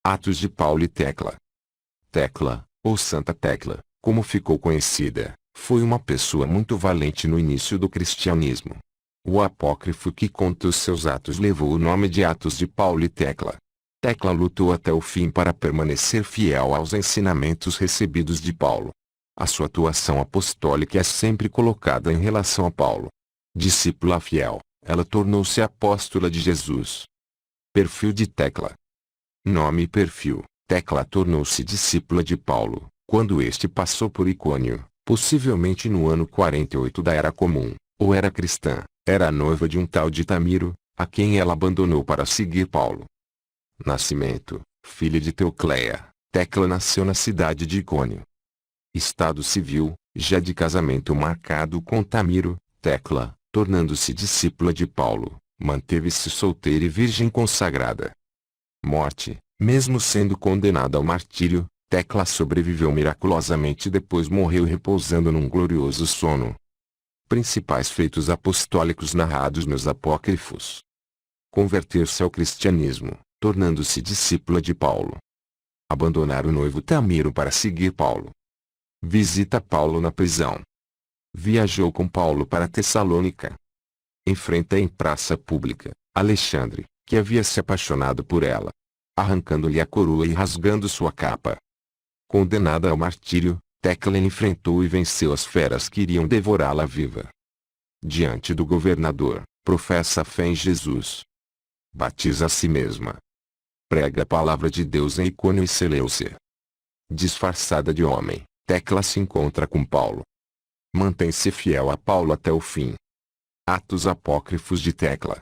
Atos de Paulo e Tecla. Tecla, ou Santa Tecla, como ficou conhecida, foi uma pessoa muito valente no início do cristianismo. O apócrifo que conta os seus atos levou o nome de Atos de Paulo e Tecla. Tecla lutou até o fim para permanecer fiel aos ensinamentos recebidos de Paulo. A sua atuação apostólica é sempre colocada em relação a Paulo. Discípula fiel, ela tornou-se apóstola de Jesus. Perfil de Tecla. Nome e perfil. Tecla tornou-se discípula de Paulo, quando este passou por Icônio, possivelmente no ano 48 da Era Comum, ou era cristã, era noiva de um tal de Tamiro, a quem ela abandonou para seguir Paulo. Nascimento, filha de Teocleia, Tecla nasceu na cidade de Icônio. Estado civil, já de casamento marcado com Tamiro, Tecla, tornando-se discípula de Paulo, manteve-se solteira e virgem consagrada. Morte, mesmo sendo condenada ao martírio, Tecla sobreviveu miraculosamente e depois morreu repousando num glorioso sono. Principais feitos apostólicos narrados nos apócrifos. Converter-se ao cristianismo, tornando-se discípula de Paulo. Abandonar o noivo Tamiro para seguir Paulo. Visita Paulo na prisão. Viajou com Paulo para Tessalônica. Enfrenta em praça pública Alexandre, que havia se apaixonado por ela, arrancando-lhe a coroa e rasgando sua capa. Condenada ao martírio, Tecla enfrentou e venceu as feras que iriam devorá-la viva. Diante do governador, professa a fé em Jesus. Batiza a si mesma. Prega a palavra de Deus em Icônio e Seleucia. Disfarçada de homem, Tecla se encontra com Paulo. Mantém-se fiel a Paulo até o fim. Atos apócrifos de Tecla.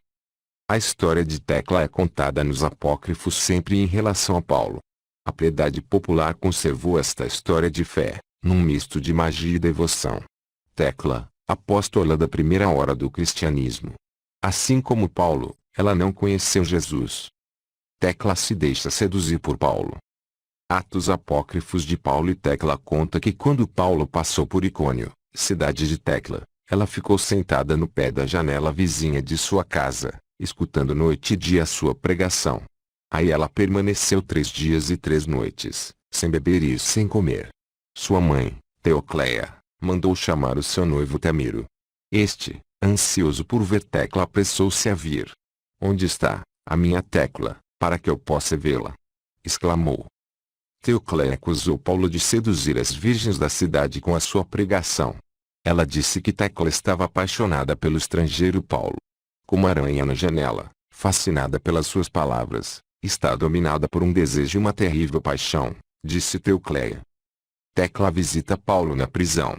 A história de Tecla é contada nos apócrifos sempre em relação a Paulo. A piedade popular conservou esta história de fé, num misto de magia e devoção. Tecla, apóstola da primeira hora do cristianismo. Assim como Paulo, ela não conheceu Jesus. Tecla se deixa seduzir por Paulo. Atos apócrifos de Paulo e Tecla conta que quando Paulo passou por Icônio, cidade de Tecla, ela ficou sentada no pé da janela vizinha de sua casa, escutando noite e dia a sua pregação. Aí ela permaneceu 3 dias e 3 noites, sem beber e sem comer. Sua mãe, Teocleia, mandou chamar o seu noivo Tamiro. Este, ansioso por ver Tecla, apressou-se a vir. Onde está, a minha Tecla, para que eu possa vê-la? Exclamou. Teocleia acusou Paulo de seduzir as virgens da cidade com a sua pregação. Ela disse que Tecla estava apaixonada pelo estrangeiro Paulo. Como aranha na janela, fascinada pelas suas palavras, está dominada por um desejo e uma terrível paixão, disse Teocleia. Tecla visita Paulo na prisão.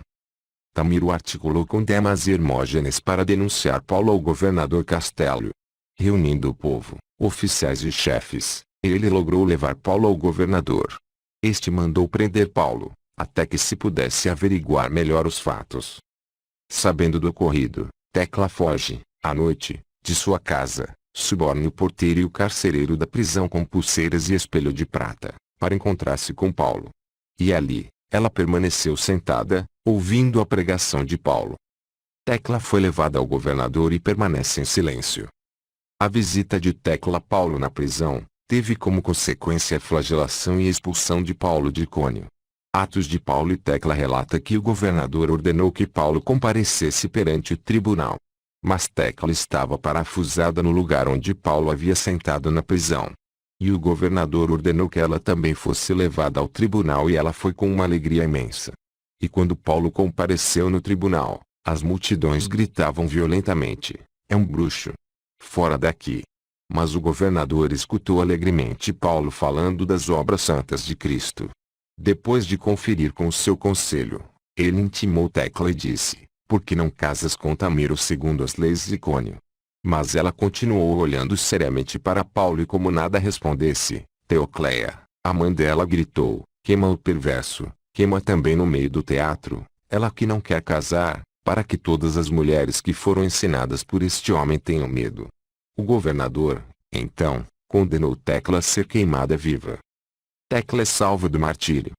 Tamiro articulou com Demas e Hermógenes para denunciar Paulo ao governador Castélio. Reunindo o povo, oficiais e chefes, ele logrou levar Paulo ao governador. Este mandou prender Paulo, até que se pudesse averiguar melhor os fatos. Sabendo do ocorrido, Tecla foge, à noite, de sua casa, suborna o porteiro e o carcereiro da prisão com pulseiras e espelho de prata, para encontrar-se com Paulo. E ali, ela permaneceu sentada, ouvindo a pregação de Paulo. Tecla foi levada ao governador e permanece em silêncio. A visita de Tecla a Paulo na prisão, teve como consequência a flagelação e a expulsão de Paulo de Icônio. Atos de Paulo e Tecla relata que o governador ordenou que Paulo comparecesse perante o tribunal. Mas Tecla estava parafusada no lugar onde Paulo havia sentado na prisão. E o governador ordenou que ela também fosse levada ao tribunal e ela foi com uma alegria imensa. E quando Paulo compareceu no tribunal, as multidões gritavam violentamente: "É um bruxo! Fora daqui!" Mas o governador escutou alegremente Paulo falando das obras santas de Cristo. Depois de conferir com o seu conselho, ele intimou Tecla e disse: "Por que não casas com Tamiro segundo as leis de Icônio?" Mas ela continuou olhando seriamente para Paulo e como nada respondesse, Teocleia, a mãe dela, gritou: "Queima o perverso, queima também no meio do teatro, ela que não quer casar, para que todas as mulheres que foram ensinadas por este homem tenham medo." O governador, então, condenou Tecla a ser queimada viva. Tecla é salva do martírio.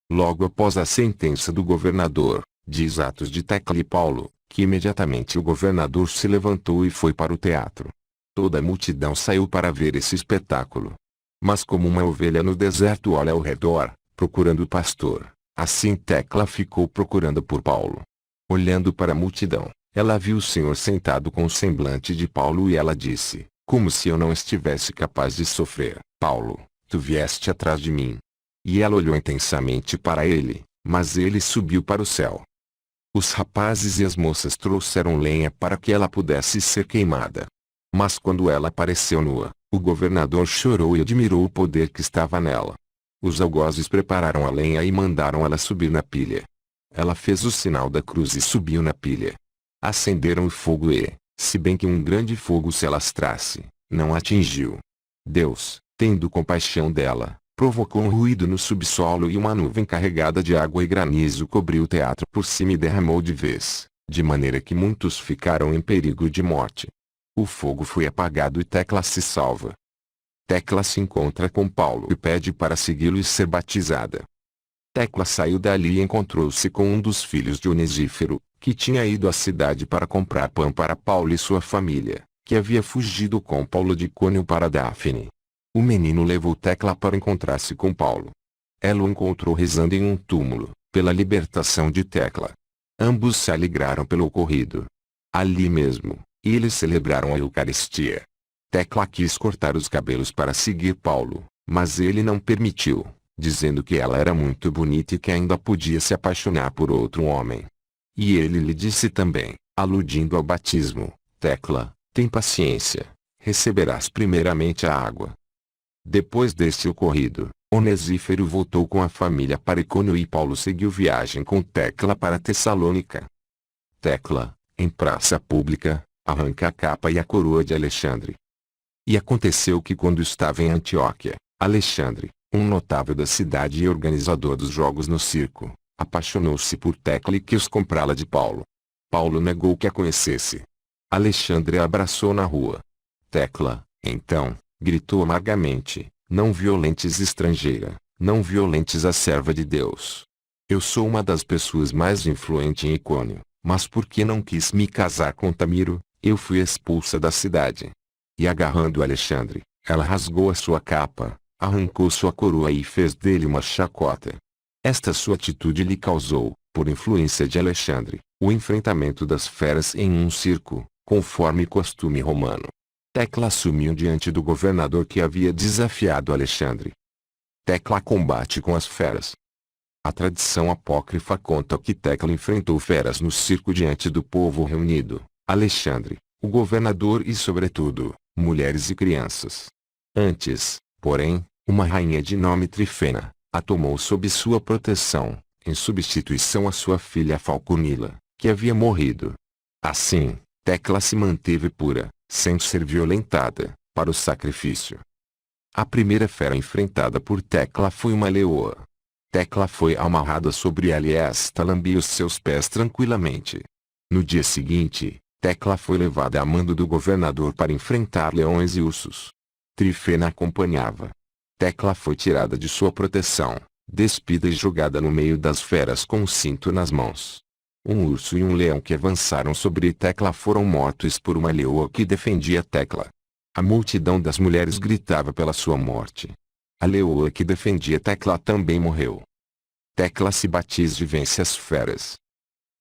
Logo após a sentença do governador, diz Atos de Tecla e Paulo, que imediatamente o governador se levantou e foi para o teatro. Toda a multidão saiu para ver esse espetáculo. Mas como uma ovelha no deserto olha ao redor, procurando o pastor, assim Tecla ficou procurando por Paulo. Olhando para a multidão, ela viu o Senhor sentado com o semblante de Paulo e ela disse, como se eu não estivesse capaz de sofrer: Paulo, tu vieste atrás de mim. E ela olhou intensamente para ele, mas ele subiu para o céu. Os rapazes e as moças trouxeram lenha para que ela pudesse ser queimada. Mas quando ela apareceu nua, o governador chorou e admirou o poder que estava nela. Os algozes prepararam a lenha e mandaram ela subir na pilha. Ela fez o sinal da cruz e subiu na pilha. Acenderam o fogo e, se bem que um grande fogo se alastrasse, não atingiu. Deus, tendo compaixão dela, provocou um ruído no subsolo e uma nuvem carregada de água e granizo cobriu o teatro por cima e derramou de vez, de maneira que muitos ficaram em perigo de morte. O fogo foi apagado e Tecla se salva. Tecla se encontra com Paulo e pede para segui-lo e ser batizada. Tecla saiu dali e encontrou-se com um dos filhos de Onesífero, que tinha ido à cidade para comprar pão para Paulo e sua família, que havia fugido com Paulo de Icônio para Dáfne. O menino levou Tecla para encontrar-se com Paulo. Ela o encontrou rezando em um túmulo, pela libertação de Tecla. Ambos se alegraram pelo ocorrido. Ali mesmo, eles celebraram a Eucaristia. Tecla quis cortar os cabelos para seguir Paulo, mas ele não permitiu, dizendo que ela era muito bonita e que ainda podia se apaixonar por outro homem. E ele lhe disse também, aludindo ao batismo: Tecla, tem paciência, receberás primeiramente a água. Depois deste ocorrido, Onesífero voltou com a família para Icônio e Paulo seguiu viagem com Tecla para Tessalônica. Tecla, em praça pública, arranca a capa e a coroa de Alexandre. E aconteceu que quando estava em Antioquia, Alexandre, um notável da cidade e organizador dos jogos no circo, apaixonou-se por Tecla e quis comprá-la de Paulo. Paulo negou que a conhecesse. Alexandre a abraçou na rua. Tecla, então, gritou amargamente: não violentes estrangeira, não violentes a serva de Deus. Eu sou uma das pessoas mais influentes em Icônio, mas porque não quis me casar com Tamiro, eu fui expulsa da cidade. E agarrando Alexandre, ela rasgou a sua capa, arrancou sua coroa e fez dele uma chacota. Esta sua atitude lhe causou, por influência de Alexandre, o enfrentamento das feras em um circo, conforme costume romano. Tecla assumiu diante do governador que havia desafiado Alexandre. Tecla combate com as feras. A tradição apócrifa conta que Tecla enfrentou feras no circo diante do povo reunido, Alexandre, o governador e sobretudo, mulheres e crianças. Antes, porém, uma rainha de nome Trifena, a tomou sob sua proteção, em substituição à sua filha Falconila, que havia morrido. Assim, Tecla se manteve pura, sem ser violentada, para o sacrifício. A primeira fera enfrentada por Tecla foi uma leoa. Tecla foi amarrada sobre ela e esta lambia os seus pés tranquilamente. No dia seguinte, Tecla foi levada a mando do governador para enfrentar leões e ursos. Trifena acompanhava. Tecla foi tirada de sua proteção, despida e jogada no meio das feras com um cinto nas mãos. Um urso e um leão que avançaram sobre Tecla foram mortos por uma leoa que defendia Tecla. A multidão das mulheres gritava pela sua morte. A leoa que defendia Tecla também morreu. Tecla se batiza e vence as feras.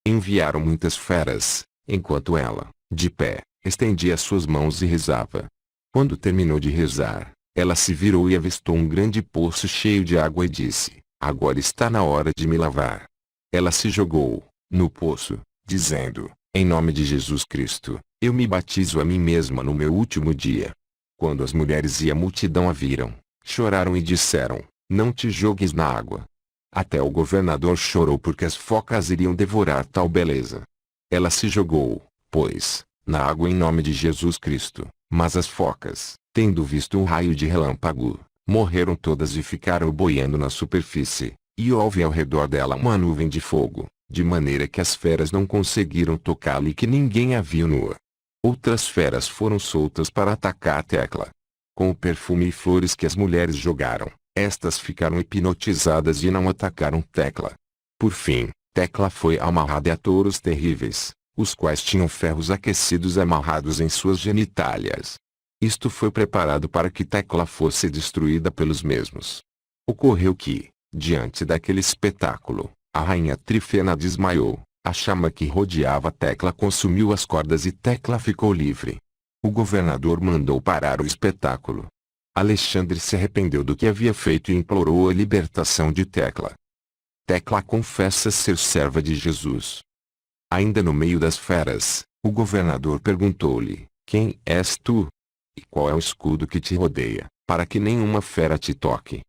Enviaram muitas feras, enquanto ela, de pé, estendia suas mãos e rezava. Quando terminou de rezar, ela se virou e avistou um grande poço cheio de água e disse: agora está na hora de me lavar. Ela se jogou no poço, dizendo: em nome de Jesus Cristo, eu me batizo a mim mesma no meu último dia. Quando as mulheres e a multidão a viram, choraram e disseram: não te jogues na água. Até o governador chorou porque as focas iriam devorar tal beleza. Ela se jogou, pois, na água em nome de Jesus Cristo, mas as focas, tendo visto um raio de relâmpago, morreram todas e ficaram boiando na superfície, e houve ao redor dela uma nuvem de fogo, de maneira que as feras não conseguiram tocá-la e que ninguém a viu nua. Outras feras foram soltas para atacar Tecla. Com o perfume e flores que as mulheres jogaram, estas ficaram hipnotizadas e não atacaram Tecla. Por fim, Tecla foi amarrada a touros terríveis, os quais tinham ferros aquecidos amarrados em suas genitálias. Isto foi preparado para que Tecla fosse destruída pelos mesmos. Ocorreu que, diante daquele espetáculo, a rainha Trifena desmaiou, a chama que rodeava Tecla consumiu as cordas e Tecla ficou livre. O governador mandou parar o espetáculo. Alexandre se arrependeu do que havia feito e implorou a libertação de Tecla. Tecla confessa ser serva de Jesus. Ainda no meio das feras, o governador perguntou-lhe: quem és tu? E qual é o escudo que te rodeia, para que nenhuma fera te toque?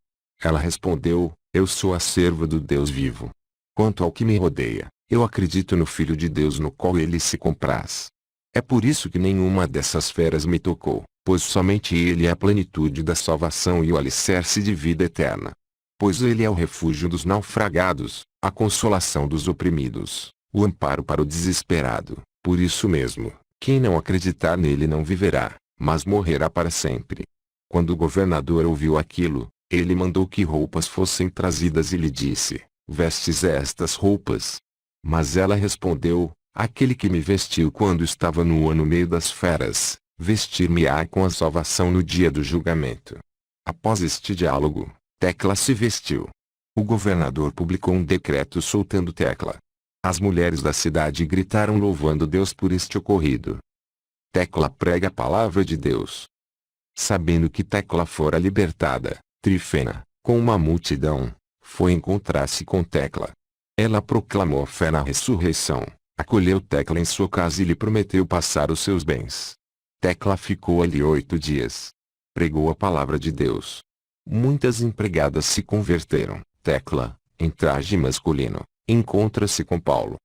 Ela respondeu: eu sou a serva do Deus vivo. Quanto ao que me rodeia, eu acredito no Filho de Deus no qual ele se compraz. É por isso que nenhuma dessas feras me tocou, pois somente ele é a plenitude da salvação e o alicerce de vida eterna. Pois ele é o refúgio dos naufragados, a consolação dos oprimidos, o amparo para o desesperado. Por isso mesmo, quem não acreditar nele não viverá, mas morrerá para sempre. Quando o governador ouviu aquilo, ele mandou que roupas fossem trazidas e lhe disse: vestes estas roupas? Mas ela respondeu: aquele que me vestiu quando estava nua no meio das feras, vestir-me-á com a salvação no dia do julgamento. Após este diálogo, Tecla se vestiu. O governador publicou um decreto soltando Tecla. As mulheres da cidade gritaram louvando Deus por este ocorrido. Tecla prega a palavra de Deus. Sabendo que Tecla fora libertada, Trifena, com uma multidão, foi encontrar-se com Tecla. Ela proclamou fé na ressurreição, acolheu Tecla em sua casa e lhe prometeu passar os seus bens. Tecla ficou ali 8 dias. Pregou a palavra de Deus. Muitas empregadas se converteram. Tecla, em traje masculino, encontra-se com Paulo.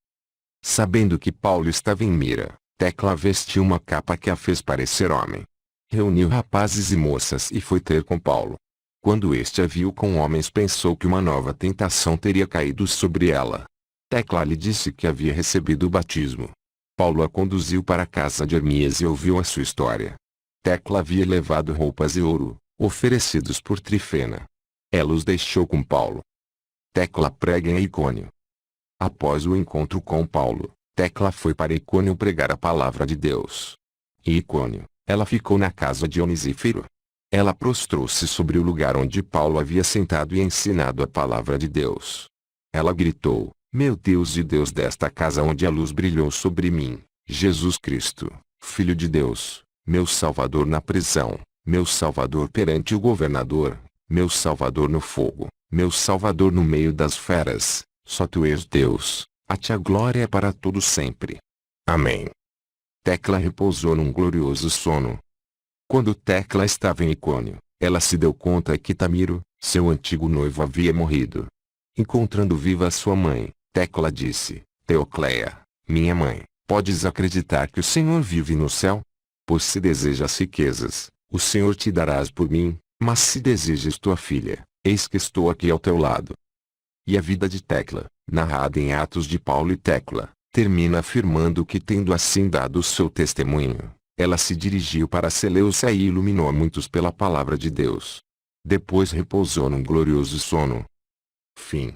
Sabendo que Paulo estava em Mira, Tecla vestiu uma capa que a fez parecer homem. Reuniu rapazes e moças e foi ter com Paulo. Quando este a viu com homens, pensou que uma nova tentação teria caído sobre ela. Tecla lhe disse que havia recebido o batismo. Paulo a conduziu para a casa de Hermias e ouviu a sua história. Tecla havia levado roupas e ouro, oferecidos por Trifena. Ela os deixou com Paulo. Tecla prega em Icônio. Após o encontro com Paulo, Tecla foi para Icônio pregar a palavra de Deus. Em Icônio, ela ficou na casa de Onesíforo. Ela prostrou-se sobre o lugar onde Paulo havia sentado e ensinado a palavra de Deus. Ela gritou: meu Deus e Deus desta casa onde a luz brilhou sobre mim, Jesus Cristo, Filho de Deus, meu Salvador na prisão, meu Salvador perante o governador, meu Salvador no fogo, meu Salvador no meio das feras, só tu és Deus, a ti a glória para todo sempre. Amém. Tecla repousou num glorioso sono. Quando Tecla estava em Icônio, ela se deu conta que Tamiro, seu antigo noivo, havia morrido. Encontrando viva sua mãe, Tecla disse: Teocleia, minha mãe, podes acreditar que o Senhor vive no céu? Pois se desejas riquezas, o Senhor te darás por mim, mas se desejas tua filha, eis que estou aqui ao teu lado. E a vida de Tecla, narrada em Atos de Paulo e Tecla, termina afirmando que, tendo assim dado o seu testemunho, ela se dirigiu para Seleucia e iluminou a muitos pela palavra de Deus. Depois repousou num glorioso sono. Fim.